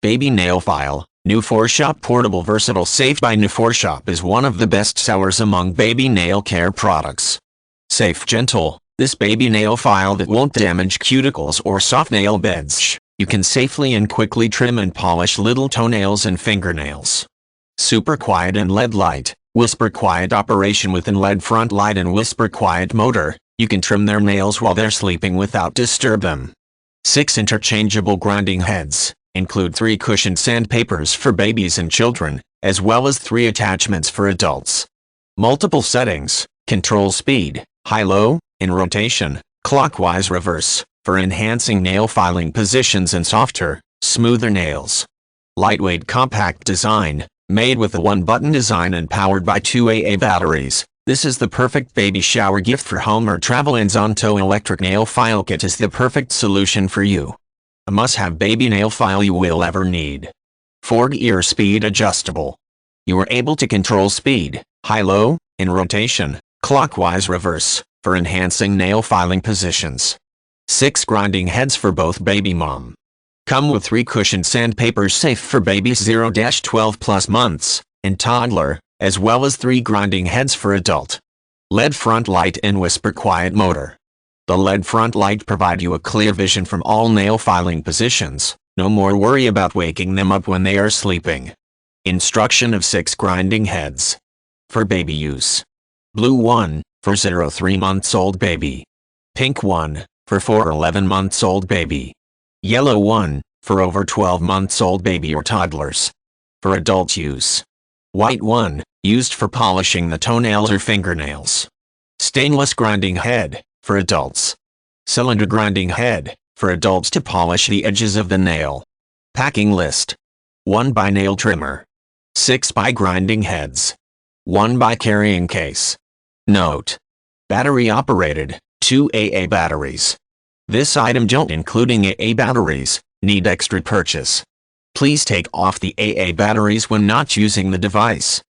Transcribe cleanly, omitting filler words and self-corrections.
Baby nail file. Newforshop Portable Versatile Safe by Newforshop is one of the best sellers among baby nail care products. Safe Gentle. This baby nail file that won't damage cuticles or soft nail beds. You can safely and quickly trim and polish little toenails and fingernails. Super quiet and LED light. Whisper quiet operation with an LED front light and whisper quiet motor. You can trim their nails while they're sleeping without disturb them. 6 interchangeable grinding heads. Include 3 cushioned sandpapers for babies and children, as well as 3 attachments for adults. Multiple settings. Control speed, high-low, in rotation, clockwise reverse, for enhancing nail filing positions and softer, smoother nails. Lightweight compact design, made with a one-button design and powered by 2 AA batteries. This is the perfect baby shower gift for home or travel, and Zonto electric nail file kit is the perfect solution for you. A must-have baby nail file you will ever need. 4-gear speed adjustable. You are able to control speed, high-low, in rotation, clockwise reverse, for enhancing nail filing positions. 6 grinding heads for both baby mom. Come with 3 cushioned sandpapers safe for babies 0-12 plus months, and toddler, as well as 3 grinding heads for adult. LED front light and whisper quiet motor. The LED front light provide you a clear vision from all nail filing positions. No more worry about waking them up when they are sleeping. Instruction of 6 grinding heads. For baby use. Blue 1, for 0-3 months old baby. Pink 1, for 4-11 months old baby. Yellow 1, for over 12 months old baby or toddlers. For adult use. White 1, used for polishing the toenails or fingernails. Stainless grinding head, for adults. Cylinder grinding head, for adults to polish the edges of the nail. Packing list. 1 by nail trimmer. 6 by grinding heads. 1 by carrying case. Note. Battery operated, 2 AA batteries. This item don't including AA batteries, need extra purchase. Please take off the AA batteries when not using the device.